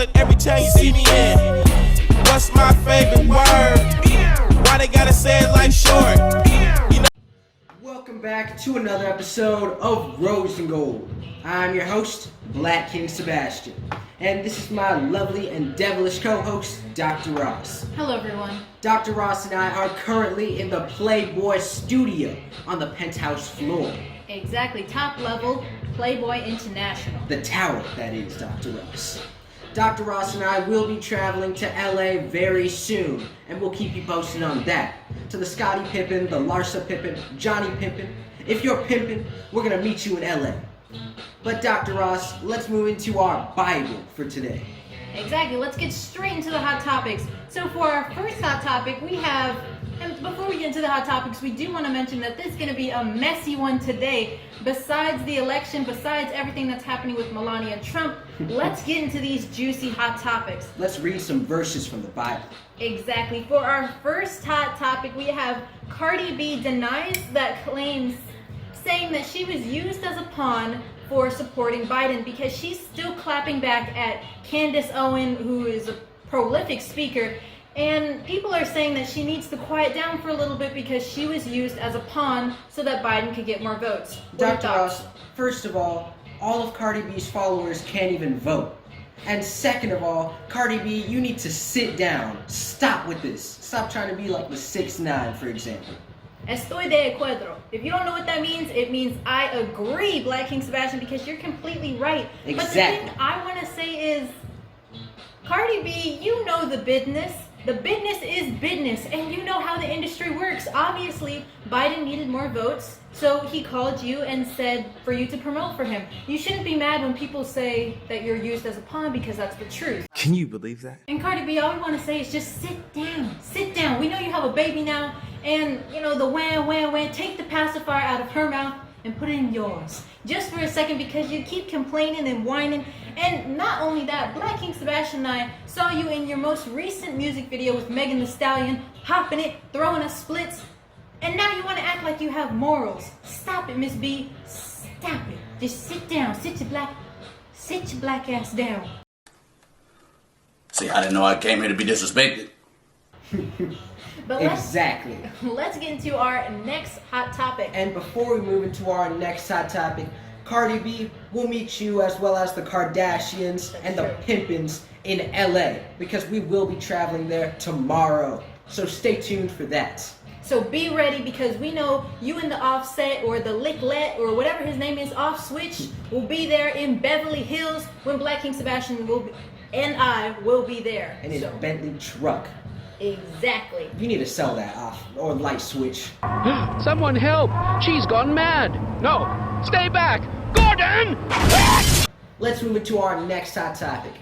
feel it every time you see me in. What's my favorite word? Why they gotta say it like short? You know. Welcome back to another episode of Rose and Gold. I'm your host, Black King Sebastian, and this is my lovely and devilish co-host, Dr. Ross. Hello, everyone. Dr. Ross and I are currently in the Playboy studio on the penthouse floor. Exactly, top level, Playboy International. The tower, that is, Dr. Ross. Dr. Ross and I will be traveling to LA very soon, and we'll keep you posted on that. To the Scottie Pippen, the Larsa Pippen, Johnny Pimpin'. If you're pimpin', we're gonna meet you in LA. But Dr. Ross, let's move into our Bible for today. Exactly, let's get straight into the hot topics. So for our first hot topic, we have, and before we get into the hot topics, we do want to mention that this is going to be a messy one today. Besides the election, besides everything that's happening with Melania Trump, let's get into these juicy hot topics. Let's read some verses from the Bible. Exactly. For our first hot topic, we have Cardi B denies that claims, saying that she was used as a pawn for supporting Biden because she's still clapping back at Candace Owen, who is a prolific speaker, and people are saying that she needs to quiet down for a little bit because she was used as a pawn so that Biden could get more votes. Dr. Ross, first of all of Cardi B's followers can't even vote. And second of all, Cardi B, you need to sit down. Stop with this. Stop trying to be like the 6ix9ine, for example. Estoy de acuerdo. If you don't know what that means, it means I agree, Black King Sebastian, because you're completely right. Exactly. But the thing I want to say is, Cardi B, you know the business. The business is business, and you know how the industry works. Obviously, Biden needed more votes, so he called you and said for you to promote for him. You shouldn't be mad when people say that you're used as a pawn, because that's the truth. Can you believe that? And Cardi B, all we want to say is just sit down. Sit down. We know you have a baby now, and you know the wham, take the pacifier out of her mouth and put it in yours. Just for a second, because you keep complaining and whining. And not only that, Black King Sebastian and I saw you in your most recent music video with Megan Thee Stallion, hopping it, throwing us splits, and now you want to act like you have morals. Stop it, Miss B. Stop it. Just sit down. Sit your black ass down. See, I didn't know I came here to be disrespected. But Exactly. let's get into our next hot topic. And before we move into our next hot topic, Cardi B will meet you as well as the Kardashians and the Pimpins in LA, because we will be traveling there tomorrow. So stay tuned for that. So be ready, because we know you and the Offset or the Licklet or whatever his name is, Off Switch, will be there in Beverly Hills when Black King Sebastian and I will be there. And his Bentley truck. Exactly. You need to sell that off, or light switch. Someone help! She's gone mad! No! Stay back! Gordon! Let's move into our next hot topic.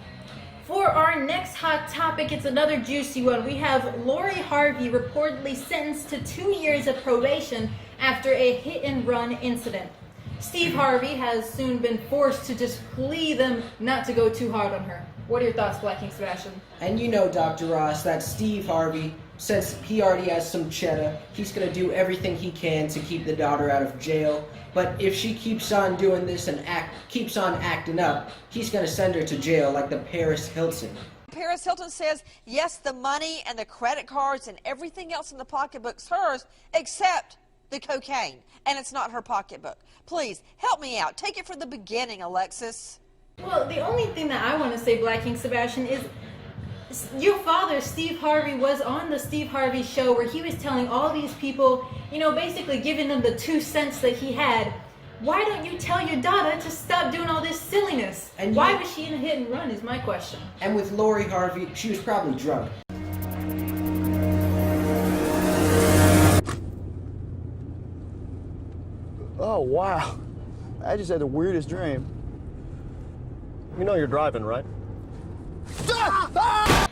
For our next hot topic, it's another juicy one. We have Lori Harvey reportedly sentenced to 2 years of probation after a hit-and-run incident. Steve Harvey has soon been forced to just plead them not to go too hard on her. What are your thoughts, Black King Sebastian? And you know, Dr. Ross, that Steve Harvey, since he already has some cheddar, he's going to do everything he can to keep the daughter out of jail. But if she keeps on doing this and keeps on acting up, he's going to send her to jail like the Paris Hilton. Paris Hilton says, yes, the money and the credit cards and everything else in the pocketbook's hers, except the cocaine. And it's not her pocketbook. Please, help me out. Take it from the beginning, Alexis. Well, the only thing that I want to say, Black King Sebastian, is your father, Steve Harvey, was on the Steve Harvey show where he was telling all these people, you know, basically giving them the 2 cents that he had. Why don't you tell your daughter to stop doing all this silliness? And why was she in a hit and run is my question. And with Lori Harvey, she was probably drunk. Oh, wow. I just had the weirdest dream. You know you're driving, right?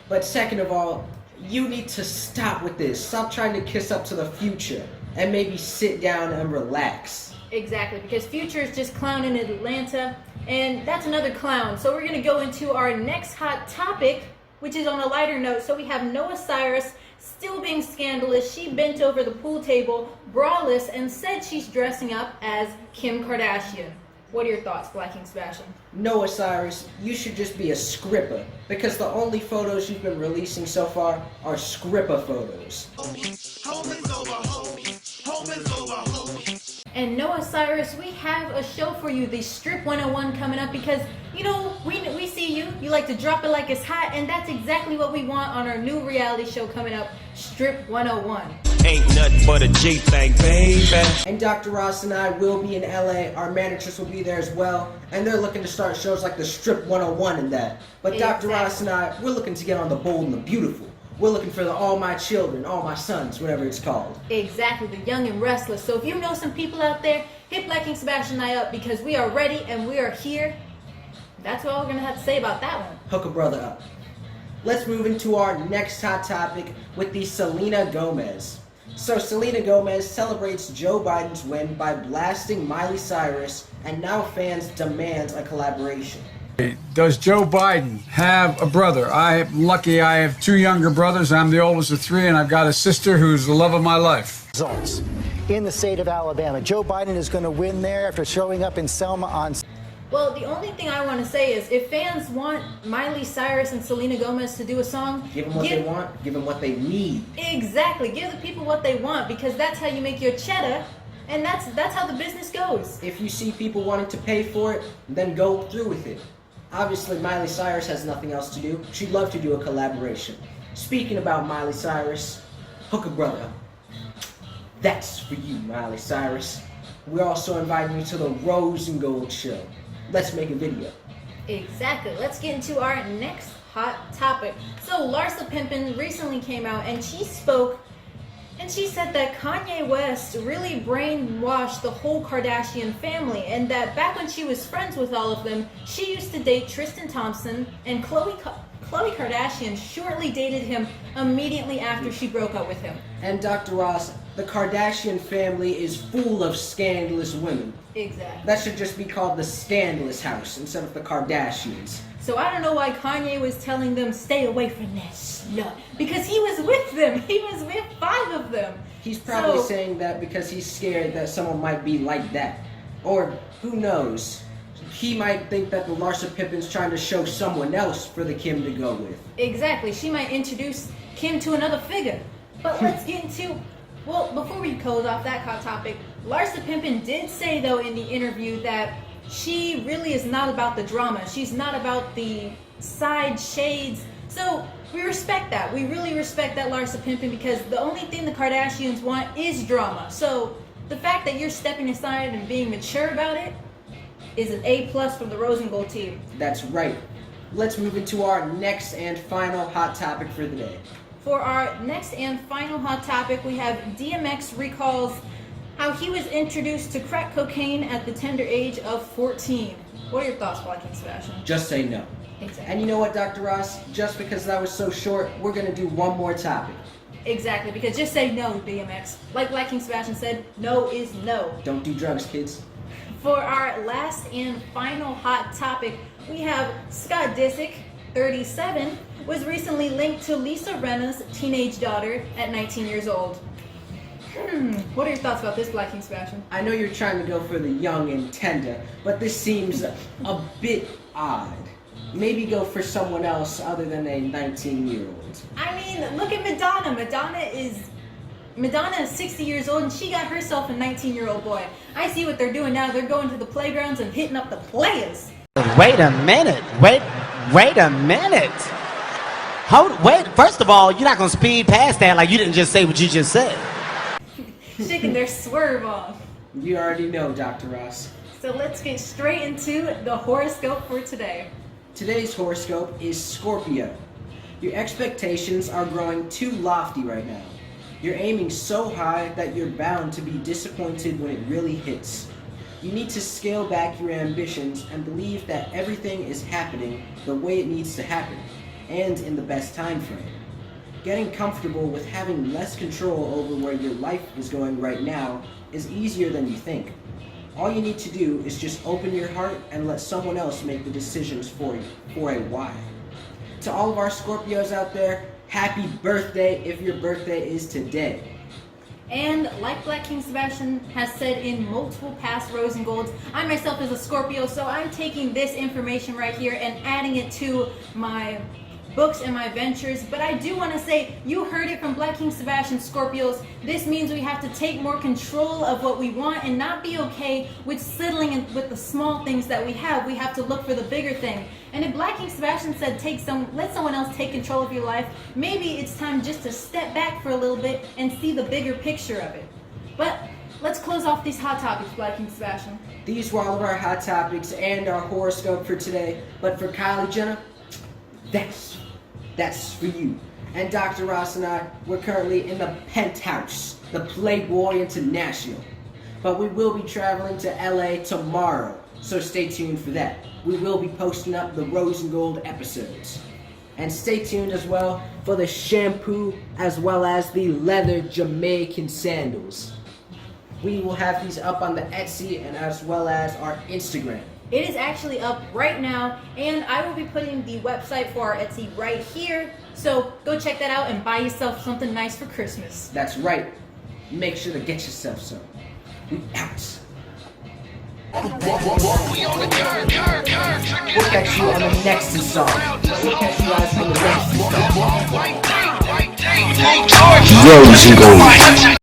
But second of all, you need to stop with this. Stop trying to kiss up to the future and maybe sit down and relax. Exactly, because Future is just clowning in Atlanta, and that's another clown. So we're going to go into our next hot topic, which is on a lighter note. So we have Noah Cyrus still being scandalous. She bent over the pool table, braless, and said she's dressing up as Kim Kardashian. What are your thoughts, Black King Sebastian? Noah Cyrus, you should just be a scripper, because the only photos you've been releasing so far are scripper photos. And Noah Cyrus, we have a show for you, the Strip 101 coming up, because, you know, we see you. You like to drop it like it's hot, and that's exactly what we want on our new reality show coming up, Strip 101. Ain't nothing but a G-thing, baby. And Dr. Ross and I will be in LA. Our managers will be there as well. And they're looking to start shows like the Strip 101 and that. But Dr. Exactly. Ross and I, we're looking to get on the Bold and the Beautiful. We're looking for the All My Children, All My Sons, whatever it's called. Exactly, the young and restless. So if you know some people out there, hit Black King Sebastian and I up, because we are ready and we are here. That's all we're going to have to say about that one. Hook a brother up. Let's move into our next hot topic with the Selena Gomez. So Selena Gomez celebrates Joe Biden's win by blasting Miley Cyrus, and now fans demand a collaboration. Does Joe Biden have a brother? I'm lucky I have two younger brothers. I'm the oldest of three, and I've got a sister who's the love of my life. Results in the state of Alabama. Joe Biden is going to win there after showing up in Selma on... Well, the only thing I want to say is, if fans want Miley Cyrus and Selena Gomez to do a song, Give them what they want, give them what they need. Exactly, give the people what they want, because that's how you make your cheddar, and that's how the business goes. If you see people wanting to pay for it, then go through with it. Obviously, Miley Cyrus has nothing else to do. She'd love to do a collaboration. Speaking about Miley Cyrus, hook a brother up. That's for you, Miley Cyrus. We're also inviting you to the Rose and Gold show. Let's make a video. Exactly. Let's get into our next hot topic. So Larsa Pimpin recently came out and she spoke, and she said that Kanye West really brainwashed the whole Kardashian family, and that back when she was friends with all of them, she used to date Tristan Thompson, and Khloe Kardashian shortly dated him immediately after she broke up with him. And Dr. Ross, the Kardashian family is full of scandalous women. Exactly. That should just be called the Scandalous House instead of the Kardashians. So I don't know why Kanye was telling them stay away from that slut, because he was with them. He was with 5 of them. He's probably So- saying that because he's scared that someone might be like that. Or, who knows? He might think that the Larsa Pimpin's trying to show someone else for the Kim to go with. Exactly. She might introduce Kim to another figure. But let's get into... Well, before we close off that hot topic, Larsa Pimpin did say, though, in the interview that she really is not about the drama. She's not about the side shades. So we respect that. We really respect that, Larsa Pimpin, because the only thing the Kardashians want is drama. So the fact that you're stepping aside and being mature about it is an A+ from the Rose and Gold team. That's right. Let's move into our next and final hot topic for the day. For our next and final hot topic, we have DMX recalls how he was introduced to crack cocaine at the tender age of 14. What are your thoughts, Black King Sebastian? Just say no. Exactly. And you know what, Dr. Ross? Just because that was so short, we're going to do one more topic. Exactly, because just say no, DMX. Like Black King Sebastian said, no is no. Don't do drugs, kids. For our last and final hot topic, we have Scott Disick, 37, was recently linked to Lisa Rinna's teenage daughter at 19 years old. What are your thoughts about this, Black King Sebastian? I know you're trying to go for the young and tender, but this seems a bit odd. Maybe go for someone else other than a 19-year-old. I mean, look at Madonna. Madonna is 60 years old and she got herself a 19-year-old boy. I see what they're doing now. They're going to the playgrounds and hitting up the players. Wait a minute. Wait a minute. Wait, first of all, you're not going to speed past that like you didn't just say what you just said. Shaking their swerve off. You already know, Dr. Ross. So let's get straight into the horoscope for today. Today's horoscope is Scorpio. Your expectations are growing too lofty right now. You're aiming so high that you're bound to be disappointed when it really hits. You need to scale back your ambitions and believe that everything is happening the way it needs to happen, and in the best time frame. Getting comfortable with having less control over where your life is going right now is easier than you think. All you need to do is just open your heart and let someone else make the decisions for you for a while. To all of our Scorpios out there, happy birthday if your birthday is today. And like Black King Sebastian has said in multiple past Rose and Golds, I myself is a Scorpio, so I'm taking this information right here and adding it to my books and my ventures. But I do want to say, you heard it from Black King Sebastian, Scorpios. This means we have to take more control of what we want and not be okay with settling with the small things that we have. We have to look for the bigger thing. And if Black King Sebastian said let someone else take control of your life, maybe it's time just to step back for a little bit and see the bigger picture of it. But let's close off these hot topics, Black King Sebastian. These were all of our hot topics and our horoscope for today. But for Kylie Jenner, that's for you. And Dr. Ross and I, we're currently in the penthouse, the Playboy International. But we will be traveling to LA tomorrow, so stay tuned for that. We will be posting up the Rose and Gold episodes. And stay tuned as well for the shampoo as well as the leather Jamaican sandals. We will have these up on the Etsy and as well as our Instagram. It is actually up right now, and I will be putting the website for our Etsy right here. So go check that out and buy yourself something nice for Christmas. That's right. Make sure to get yourself some. We out. We'll catch you on the next song. We'll catch you guys on the next song. Rose and Gold.